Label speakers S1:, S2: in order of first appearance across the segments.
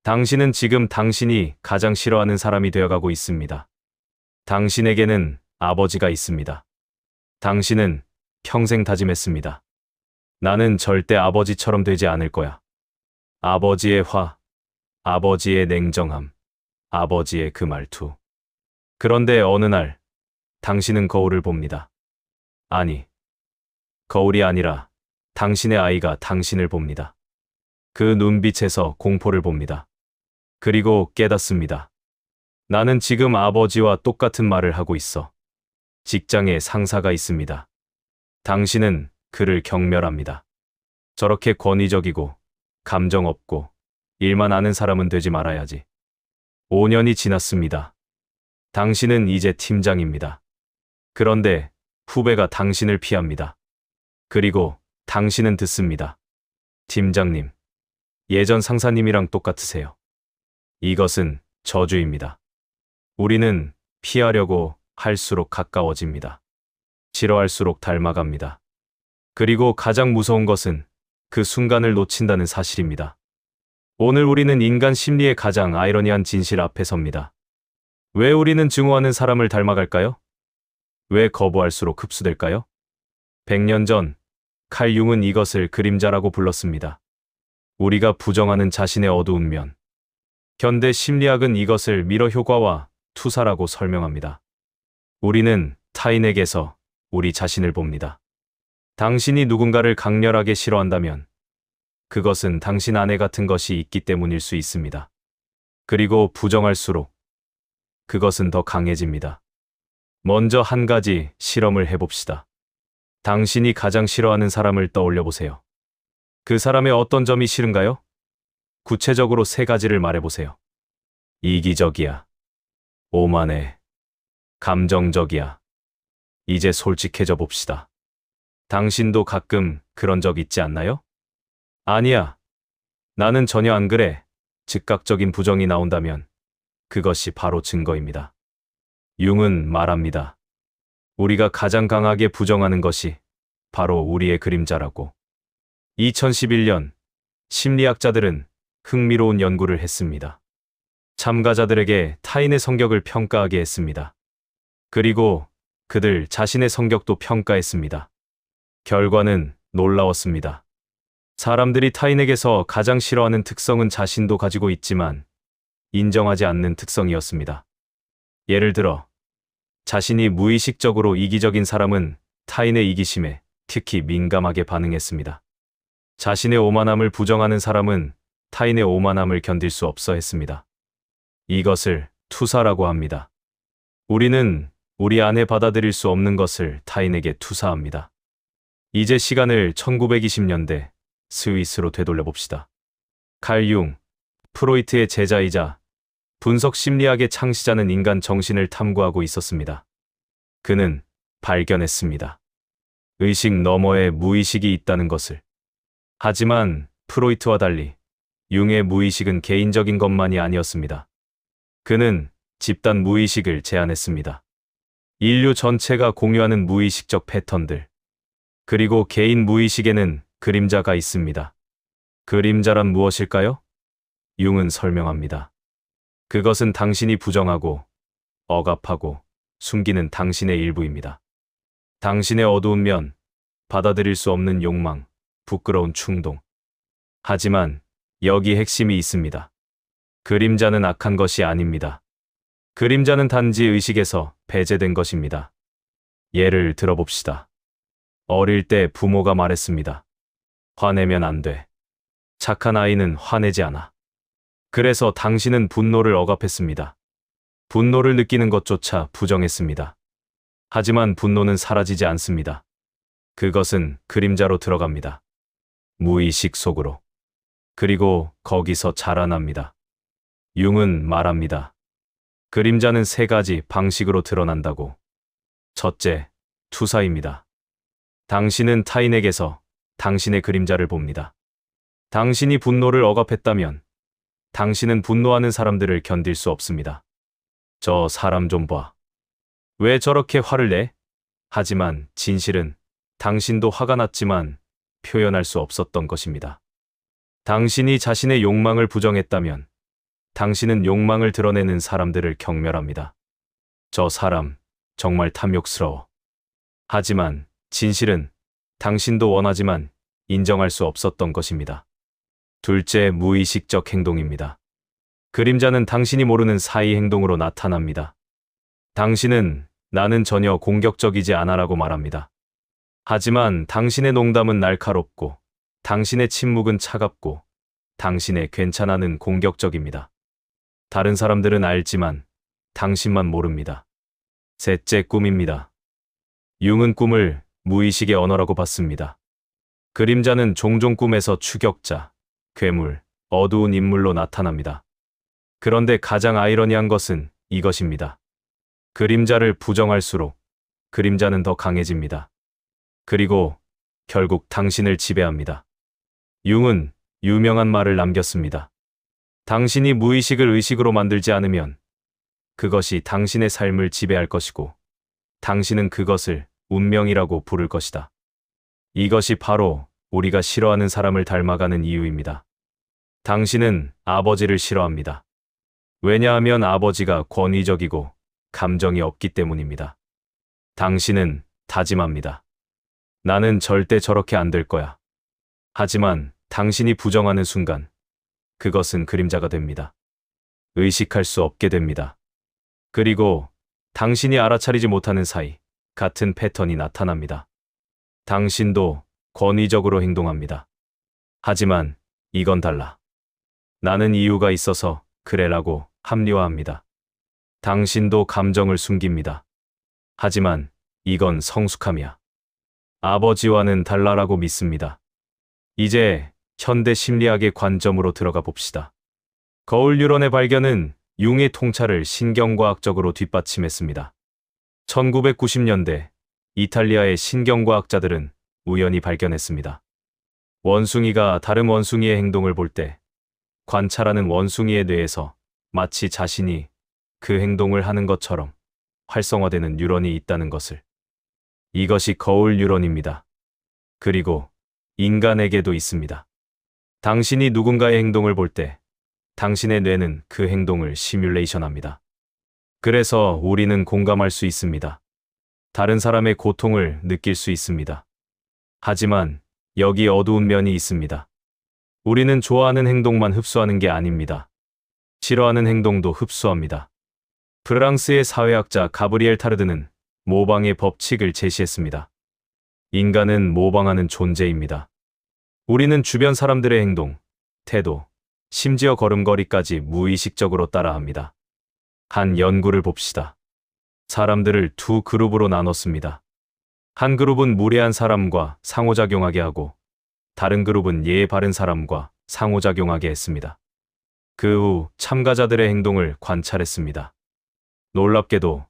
S1: 당신은 지금 당신이 가장 싫어하는 사람이 되어가고 있습니다. 당신에게는 아버지가 있습니다. 당신은 평생 다짐했습니다. 나는 절대 아버지처럼 되지 않을 거야. 아버지의 화, 아버지의 냉정함, 아버지의 그 말투. 그런데 어느 날, 당신은 거울을 봅니다. 아니, 거울이 아니라 당신의 아이가 당신을 봅니다. 그 눈빛에서 공포를 봅니다. 그리고 깨닫습니다. 나는 지금 아버지와 똑같은 말을 하고 있어. 직장에 상사가 있습니다. 당신은 그를 경멸합니다. 저렇게 권위적이고 감정 없고 일만 아는 사람은 되지 말아야지. 5년이 지났습니다. 당신은 이제 팀장입니다. 그런데 후배가 당신을 피합니다. 그리고 당신은 듣습니다. 팀장님, 예전 상사님이랑 똑같으세요. 이것은 저주입니다. 우리는 피하려고 할수록 가까워집니다. 싫어할수록 닮아갑니다. 그리고 가장 무서운 것은 그 순간을 놓친다는 사실입니다. 오늘 우리는 인간 심리의 가장 아이러니한 진실 앞에 섭니다. 왜 우리는 증오하는 사람을 닮아갈까요? 왜 거부할수록 흡수될까요? 100년 전, 칼 융은 이것을 그림자라고 불렀습니다. 우리가 부정하는 자신의 어두운 면. 현대 심리학은 이것을 미러 효과와 투사라고 설명합니다. 우리는 타인에게서 우리 자신을 봅니다. 당신이 누군가를 강렬하게 싫어한다면 그것은 당신 안에 같은 것이 있기 때문일 수 있습니다. 그리고 부정할수록 그것은 더 강해집니다. 먼저 한 가지 실험을 해봅시다. 당신이 가장 싫어하는 사람을 떠올려 보세요. 그 사람의 어떤 점이 싫은가요? 구체적으로 3가지를 말해보세요. 이기적이야. 오만해. 감정적이야. 이제 솔직해져 봅시다. 당신도 가끔 그런 적 있지 않나요? 아니야. 나는 전혀 안 그래. 즉각적인 부정이 나온다면 그것이 바로 증거입니다. 융은 말합니다. 우리가 가장 강하게 부정하는 것이 바로 우리의 그림자라고. 2011년 심리학자들은 흥미로운 연구를 했습니다. 참가자들에게 타인의 성격을 평가하게 했습니다. 그리고 그들 자신의 성격도 평가했습니다. 결과는 놀라웠습니다. 사람들이 타인에게서 가장 싫어하는 특성은 자신도 가지고 있지만 인정하지 않는 특성이었습니다. 예를 들어, 자신이 무의식적으로 이기적인 사람은 타인의 이기심에 특히 민감하게 반응했습니다. 자신의 오만함을 부정하는 사람은 타인의 오만함을 견딜 수 없어 했습니다. 이것을 투사라고 합니다. 우리는 우리 안에 받아들일 수 없는 것을 타인에게 투사합니다. 이제 시간을 1920년대 스위스로 되돌려 봅시다. 칼 융, 프로이트의 제자이자 분석 심리학의 창시자는 인간 정신을 탐구하고 있었습니다. 그는 발견했습니다. 의식 너머에 무의식이 있다는 것을. 하지만 프로이트와 달리 융의 무의식은 개인적인 것만이 아니었습니다. 그는 집단 무의식을 제안했습니다. 인류 전체가 공유하는 무의식적 패턴들. 그리고 개인 무의식에는 그림자가 있습니다. 그림자란 무엇일까요? 융은 설명합니다. 그것은 당신이 부정하고 억압하고 숨기는 당신의 일부입니다. 당신의 어두운 면, 받아들일 수 없는 욕망, 부끄러운 충동. 하지만 여기 핵심이 있습니다. 그림자는 악한 것이 아닙니다. 그림자는 단지 의식에서 배제된 것입니다. 예를 들어봅시다. 어릴 때 부모가 말했습니다. 화내면 안 돼. 착한 아이는 화내지 않아. 그래서 당신은 분노를 억압했습니다. 분노를 느끼는 것조차 부정했습니다. 하지만 분노는 사라지지 않습니다. 그것은 그림자로 들어갑니다. 무의식 속으로. 그리고 거기서 자라납니다. 융은 말합니다. 그림자는 3가지 방식으로 드러난다고. 첫째, 투사입니다. 당신은 타인에게서 당신의 그림자를 봅니다. 당신이 분노를 억압했다면 당신은 분노하는 사람들을 견딜 수 없습니다. 저 사람 좀 봐. 왜 저렇게 화를 내? 하지만 진실은 당신도 화가 났지만 표현할 수 없었던 것입니다. 당신이 자신의 욕망을 부정했다면 당신은 욕망을 드러내는 사람들을 경멸합니다. 저 사람 정말 탐욕스러워. 하지만 진실은 당신도 원하지만 인정할 수 없었던 것입니다. 둘째, 무의식적 행동입니다. 그림자는 당신이 모르는 사이 행동으로 나타납니다. 당신은 나는 전혀 공격적이지 않아라고 말합니다. 하지만 당신의 농담은 날카롭고 당신의 침묵은 차갑고 당신의 괜찮아는 공격적입니다. 다른 사람들은 알지만 당신만 모릅니다. 셋째, 꿈입니다. 융은 꿈을 무의식의 언어라고 봤습니다. 그림자는 종종 꿈에서 추격자, 괴물, 어두운 인물로 나타납니다. 그런데 가장 아이러니한 것은 이것입니다. 그림자를 부정할수록 그림자는 더 강해집니다. 그리고 결국 당신을 지배합니다. 융은 유명한 말을 남겼습니다. 당신이 무의식을 의식으로 만들지 않으면 그것이 당신의 삶을 지배할 것이고 당신은 그것을 운명이라고 부를 것이다. 이것이 바로 우리가 싫어하는 사람을 닮아가는 이유입니다. 당신은 아버지를 싫어합니다. 왜냐하면 아버지가 권위적이고 감정이 없기 때문입니다. 당신은 다짐합니다. 나는 절대 저렇게 안 될 거야. 하지만 당신이 부정하는 순간 그것은 그림자가 됩니다. 의식할 수 없게 됩니다. 그리고 당신이 알아차리지 못하는 사이 같은 패턴이 나타납니다. 당신도 권위적으로 행동합니다. 하지만 이건 달라. 나는 이유가 있어서 그래라고 합리화합니다. 당신도 감정을 숨깁니다. 하지만 이건 성숙함이야. 아버지와는 달라라고 믿습니다. 이제 현대 심리학의 관점으로 들어가 봅시다. 거울 뉴런의 발견은 융의 통찰을 신경과학적으로 뒷받침했습니다. 1990년대 이탈리아의 신경과학자들은 우연히 발견했습니다. 원숭이가 다른 원숭이의 행동을 볼 때 관찰하는 원숭이의 뇌에서 마치 자신이 그 행동을 하는 것처럼 활성화되는 뉴런이 있다는 것을. 이것이 거울 뉴런입니다. 그리고 인간에게도 있습니다. 당신이 누군가의 행동을 볼 때 당신의 뇌는 그 행동을 시뮬레이션합니다. 그래서 우리는 공감할 수 있습니다. 다른 사람의 고통을 느낄 수 있습니다. 하지만 여기 어두운 면이 있습니다. 우리는 좋아하는 행동만 흡수하는 게 아닙니다. 싫어하는 행동도 흡수합니다. 프랑스의 사회학자 가브리엘 타르드는 모방의 법칙을 제시했습니다. 인간은 모방하는 존재입니다. 우리는 주변 사람들의 행동, 태도, 심지어 걸음걸이까지 무의식적으로 따라합니다. 한 연구를 봅시다. 사람들을 두 그룹으로 나눴습니다. 한 그룹은 무례한 사람과 상호작용하게 하고 다른 그룹은 예의 바른 사람과 상호작용하게 했습니다. 그 후 참가자들의 행동을 관찰했습니다. 놀랍게도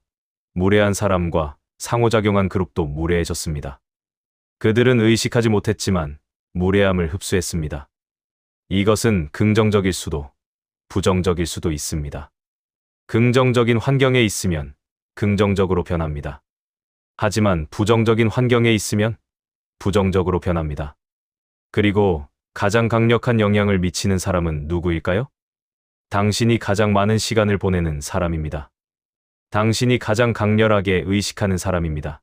S1: 무례한 사람과 상호작용한 그룹도 무례해졌습니다. 그들은 의식하지 못했지만 무례함을 흡수했습니다. 이것은 긍정적일 수도 부정적일 수도 있습니다. 긍정적인 환경에 있으면 긍정적으로 변합니다. 하지만 부정적인 환경에 있으면 부정적으로 변합니다. 그리고 가장 강력한 영향을 미치는 사람은 누구일까요? 당신이 가장 많은 시간을 보내는 사람입니다. 당신이 가장 강렬하게 의식하는 사람입니다.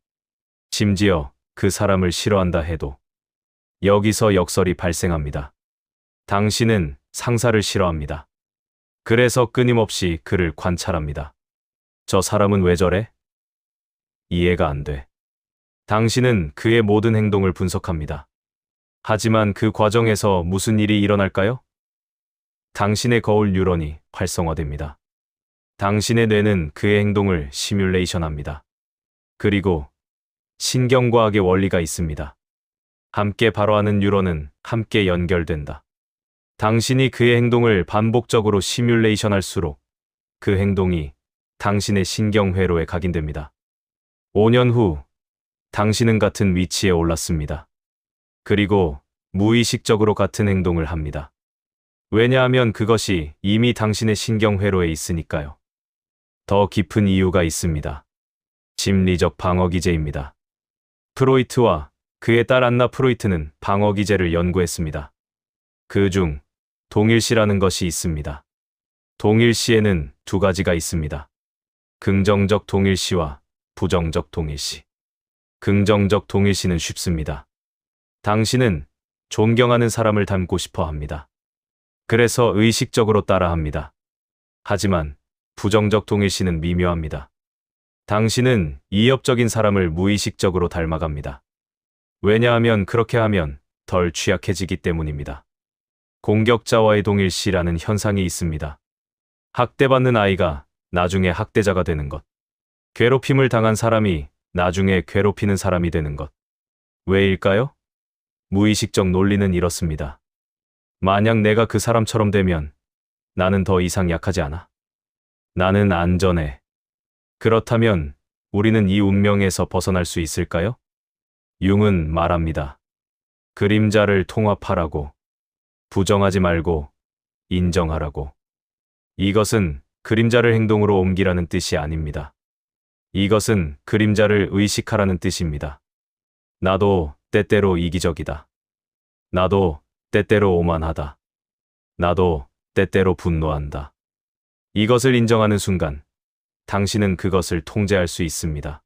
S1: 심지어 그 사람을 싫어한다 해도 여기서 역설이 발생합니다. 당신은 상사를 싫어합니다. 그래서 끊임없이 그를 관찰합니다. 저 사람은 왜 저래? 이해가 안 돼. 당신은 그의 모든 행동을 분석합니다. 하지만 그 과정에서 무슨 일이 일어날까요? 당신의 거울 뉴런이 활성화됩니다. 당신의 뇌는 그의 행동을 시뮬레이션합니다. 그리고 신경과학의 원리가 있습니다. 함께 바로하는 뉴런은 함께 연결된다. 당신이 그의 행동을 반복적으로 시뮬레이션할수록 그 행동이 당신의 신경회로에 각인됩니다. 5년 후 당신은 같은 위치에 올랐습니다. 그리고 무의식적으로 같은 행동을 합니다. 왜냐하면 그것이 이미 당신의 신경회로에 있으니까요. 더 깊은 이유가 있습니다. 심리적 방어기제입니다. 프로이트와 그의 딸 안나 프로이트는 방어기제를 연구했습니다. 그중 동일시라는 것이 있습니다. 동일시에는 두 가지가 있습니다. 긍정적 동일시와 부정적 동일시. 긍정적 동일시는 쉽습니다. 당신은 존경하는 사람을 닮고 싶어 합니다. 그래서 의식적으로 따라합니다. 하지만 부정적 동일시는 미묘합니다. 당신은 이협적인 사람을 무의식적으로 닮아갑니다. 왜냐하면 그렇게 하면 덜 취약해지기 때문입니다. 공격자와의 동일시라는 현상이 있습니다. 학대받는 아이가 나중에 학대자가 되는 것. 괴롭힘을 당한 사람이 나중에 괴롭히는 사람이 되는 것. 왜일까요? 무의식적 논리는 이렇습니다. 만약 내가 그 사람처럼 되면 나는 더 이상 약하지 않아. 나는 안전해. 그렇다면 우리는 이 운명에서 벗어날 수 있을까요? 융은 말합니다. 그림자를 통합하라고. 부정하지 말고 인정하라고. 이것은 그림자를 행동으로 옮기라는 뜻이 아닙니다. 이것은 그림자를 의식하라는 뜻입니다. 나도 때때로 이기적이다. 나도 때때로 오만하다. 나도 때때로 분노한다. 이것을 인정하는 순간 당신은 그것을 통제할 수 있습니다.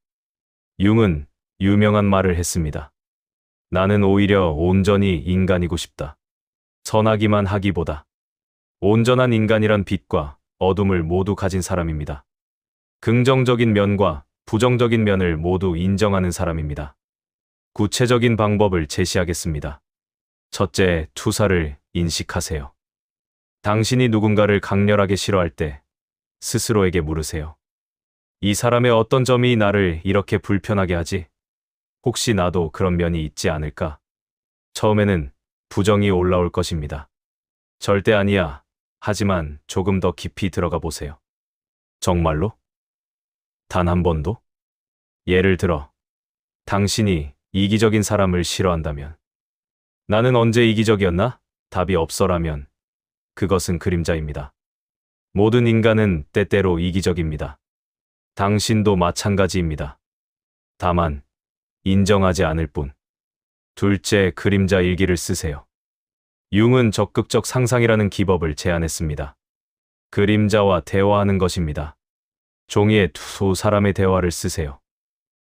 S1: 융은 유명한 말을 했습니다. 나는 오히려 온전히 인간이고 싶다. 선하기만 하기보다. 온전한 인간이란 빛과 어둠을 모두 가진 사람입니다. 긍정적인 면과 부정적인 면을 모두 인정하는 사람입니다. 구체적인 방법을 제시하겠습니다. 첫째, 투사를 인식하세요. 당신이 누군가를 강렬하게 싫어할 때 스스로에게 물으세요. 이 사람의 어떤 점이 나를 이렇게 불편하게 하지? 혹시 나도 그런 면이 있지 않을까? 처음에는 부정이 올라올 것입니다. 절대 아니야. 하지만 조금 더 깊이 들어가 보세요. 정말로? 단 한 번도? 예를 들어, 당신이 이기적인 사람을 싫어한다면, 나는 언제 이기적이었나? 답이 없어라면, 그것은 그림자입니다. 모든 인간은 때때로 이기적입니다. 당신도 마찬가지입니다. 다만, 인정하지 않을 뿐. 둘째, 그림자 일기를 쓰세요. 융은 적극적 상상이라는 기법을 제안했습니다. 그림자와 대화하는 것입니다. 종이에 두 사람의 대화를 쓰세요.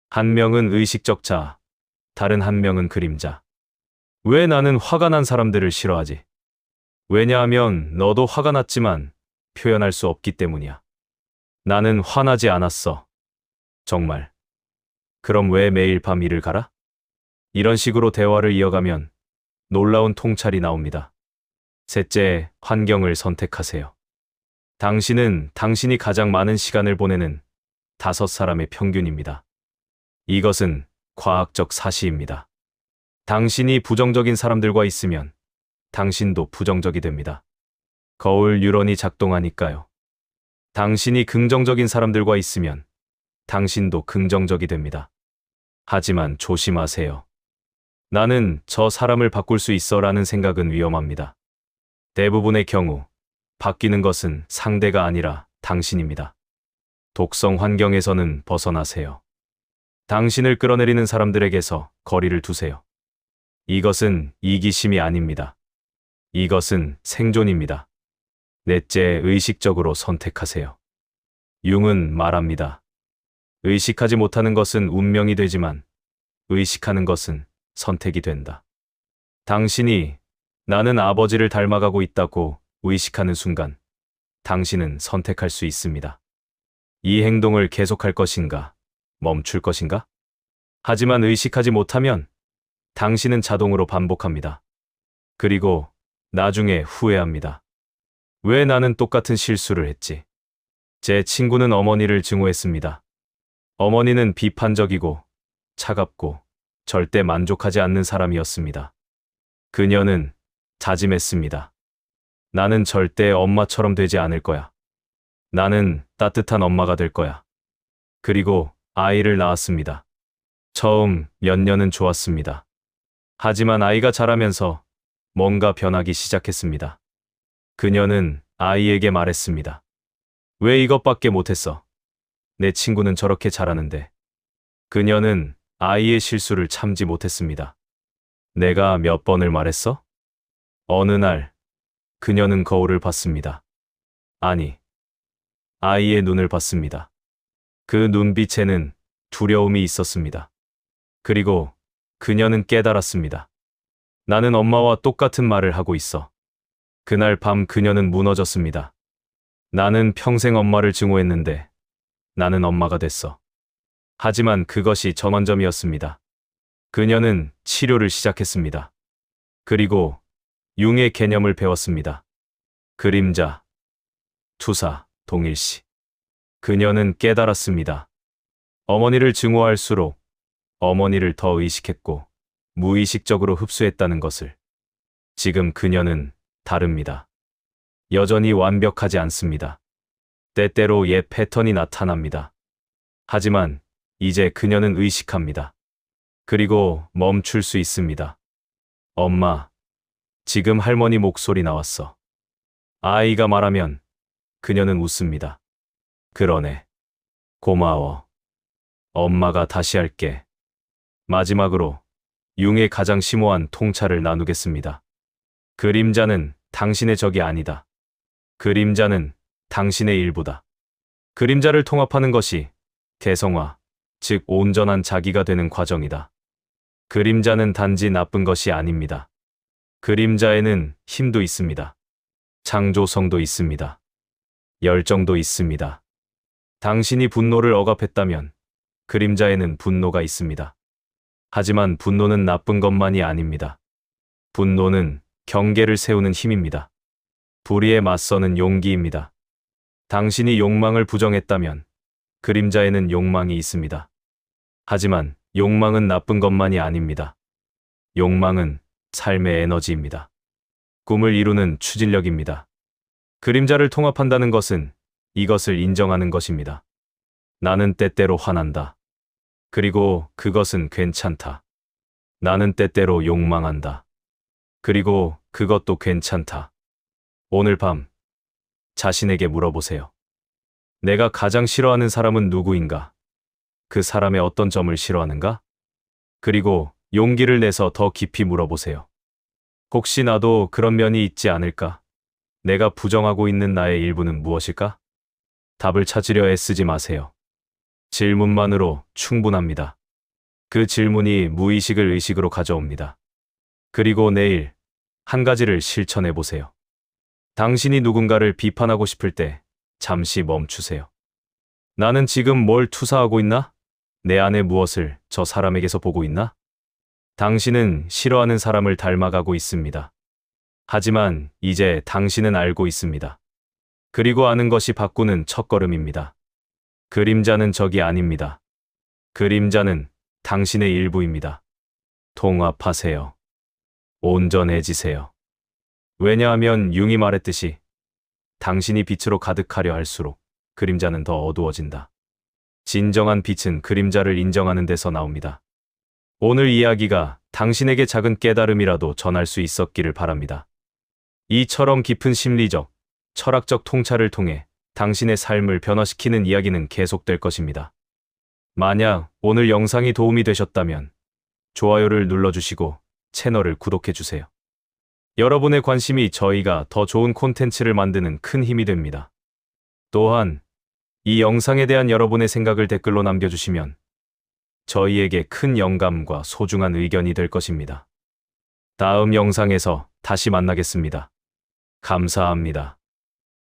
S1: 한 명은 의식적 자, 다른 한 명은 그림자. 왜 나는 화가 난 사람들을 싫어하지? 왜냐하면 너도 화가 났지만 표현할 수 없기 때문이야. 나는 화나지 않았어. 정말. 그럼 왜 매일 밤 일을 가라? 이런 식으로 대화를 이어가면 놀라운 통찰이 나옵니다. 셋째, 환경을 선택하세요. 당신은 당신이 가장 많은 시간을 보내는 5사람의 평균입니다. 이것은 과학적 사실입니다. 당신이 부정적인 사람들과 있으면 당신도 부정적이 됩니다. 거울 유런이 작동하니까요. 당신이 긍정적인 사람들과 있으면 당신도 긍정적이 됩니다. 하지만 조심하세요. 나는 저 사람을 바꿀 수 있어 라는 생각은 위험합니다. 대부분의 경우 바뀌는 것은 상대가 아니라 당신입니다. 독성 환경에서는 벗어나세요. 당신을 끌어내리는 사람들에게서 거리를 두세요. 이것은 이기심이 아닙니다. 이것은 생존입니다. 넷째, 의식적으로 선택하세요. 융은 말합니다. 의식하지 못하는 것은 운명이 되지만 의식하는 것은 선택이 된다. 당신이 나는 아버지를 닮아가고 있다고 의식하는 순간 당신은 선택할 수 있습니다. 이 행동을 계속할 것인가, 멈출 것인가? 하지만 의식하지 못하면 당신은 자동으로 반복합니다. 그리고 나중에 후회합니다. 왜 나는 똑같은 실수를 했지? 제 친구는 어머니를 증오했습니다. 어머니는 비판적이고 차갑고 절대 만족하지 않는 사람이었습니다. 그녀는 다짐했습니다. 나는 절대 엄마처럼 되지 않을 거야. 나는 따뜻한 엄마가 될 거야. 그리고 아이를 낳았습니다. 처음 몇 년은 좋았습니다. 하지만 아이가 자라면서 뭔가 변하기 시작했습니다. 그녀는 아이에게 말했습니다. 왜 이것밖에 못했어? 내 친구는 저렇게 잘하는데. 그녀는 아이의 실수를 참지 못했습니다. 내가 몇 번을 말했어? 어느 날, 그녀는 거울을 봤습니다. 아니, 아이의 눈을 봤습니다. 그 눈빛에는 두려움이 있었습니다. 그리고 그녀는 깨달았습니다. 나는 엄마와 똑같은 말을 하고 있어. 그날 밤 그녀는 무너졌습니다. 나는 평생 엄마를 증오했는데 나는 엄마가 됐어. 하지만 그것이 전환점이었습니다. 그녀는 치료를 시작했습니다. 그리고 융의 개념을 배웠습니다. 그림자, 투사, 동일시. 그녀는 깨달았습니다. 어머니를 증오할수록 어머니를 더 의식했고 무의식적으로 흡수했다는 것을. 지금 그녀는 다릅니다. 여전히 완벽하지 않습니다. 때때로 옛 패턴이 나타납니다. 하지만 이제 그녀는 의식합니다. 그리고 멈출 수 있습니다. 엄마, 지금 할머니 목소리 나왔어. 아이가 말하면 그녀는 웃습니다. 그러네. 고마워. 엄마가 다시 할게. 마지막으로 융의 가장 심오한 통찰을 나누겠습니다. 그림자는 당신의 적이 아니다. 그림자는 당신의 일부다. 그림자를 통합하는 것이 개성화, 즉 온전한 자기가 되는 과정이다. 그림자는 단지 나쁜 것이 아닙니다. 그림자에는 힘도 있습니다. 창조성도 있습니다. 열정도 있습니다. 당신이 분노를 억압했다면 그림자에는 분노가 있습니다. 하지만 분노는 나쁜 것만이 아닙니다. 분노는 경계를 세우는 힘입니다. 불의에 맞서는 용기입니다. 당신이 욕망을 부정했다면 그림자에는 욕망이 있습니다. 하지만 욕망은 나쁜 것만이 아닙니다. 욕망은 삶의 에너지입니다. 꿈을 이루는 추진력입니다. 그림자를 통합한다는 것은 이것을 인정하는 것입니다. 나는 때때로 화난다. 그리고 그것은 괜찮다. 나는 때때로 욕망한다. 그리고 그것도 괜찮다. 오늘 밤 자신에게 물어보세요. 내가 가장 싫어하는 사람은 누구인가? 그 사람의 어떤 점을 싫어하는가? 그리고 용기를 내서 더 깊이 물어보세요. 혹시 나도 그런 면이 있지 않을까? 내가 부정하고 있는 나의 일부는 무엇일까? 답을 찾으려 애쓰지 마세요. 질문만으로 충분합니다. 그 질문이 무의식을 의식으로 가져옵니다. 그리고 내일 한 가지를 실천해 보세요. 당신이 누군가를 비판하고 싶을 때 잠시 멈추세요. 나는 지금 뭘 투사하고 있나? 내 안에 무엇을 저 사람에게서 보고 있나? 당신은 싫어하는 사람을 닮아가고 있습니다. 하지만 이제 당신은 알고 있습니다. 그리고 아는 것이 바꾸는 첫걸음입니다. 그림자는 적이 아닙니다. 그림자는 당신의 일부입니다. 통합하세요. 온전해지세요. 왜냐하면 융이 말했듯이 당신이 빛으로 가득하려 할수록 그림자는 더 어두워진다. 진정한 빛은 그림자를 인정하는 데서 나옵니다. 오늘 이야기가 당신에게 작은 깨달음이라도 전할 수 있었기를 바랍니다. 이처럼 깊은 심리적, 철학적 통찰을 통해 당신의 삶을 변화시키는 이야기는 계속될 것입니다. 만약 오늘 영상이 도움이 되셨다면 좋아요를 눌러주시고 채널을 구독해주세요. 여러분의 관심이 저희가 더 좋은 콘텐츠를 만드는 큰 힘이 됩니다. 또한 이 영상에 대한 여러분의 생각을 댓글로 남겨주시면 저희에게 큰 영감과 소중한 의견이 될 것입니다. 다음 영상에서 다시 만나겠습니다. 감사합니다.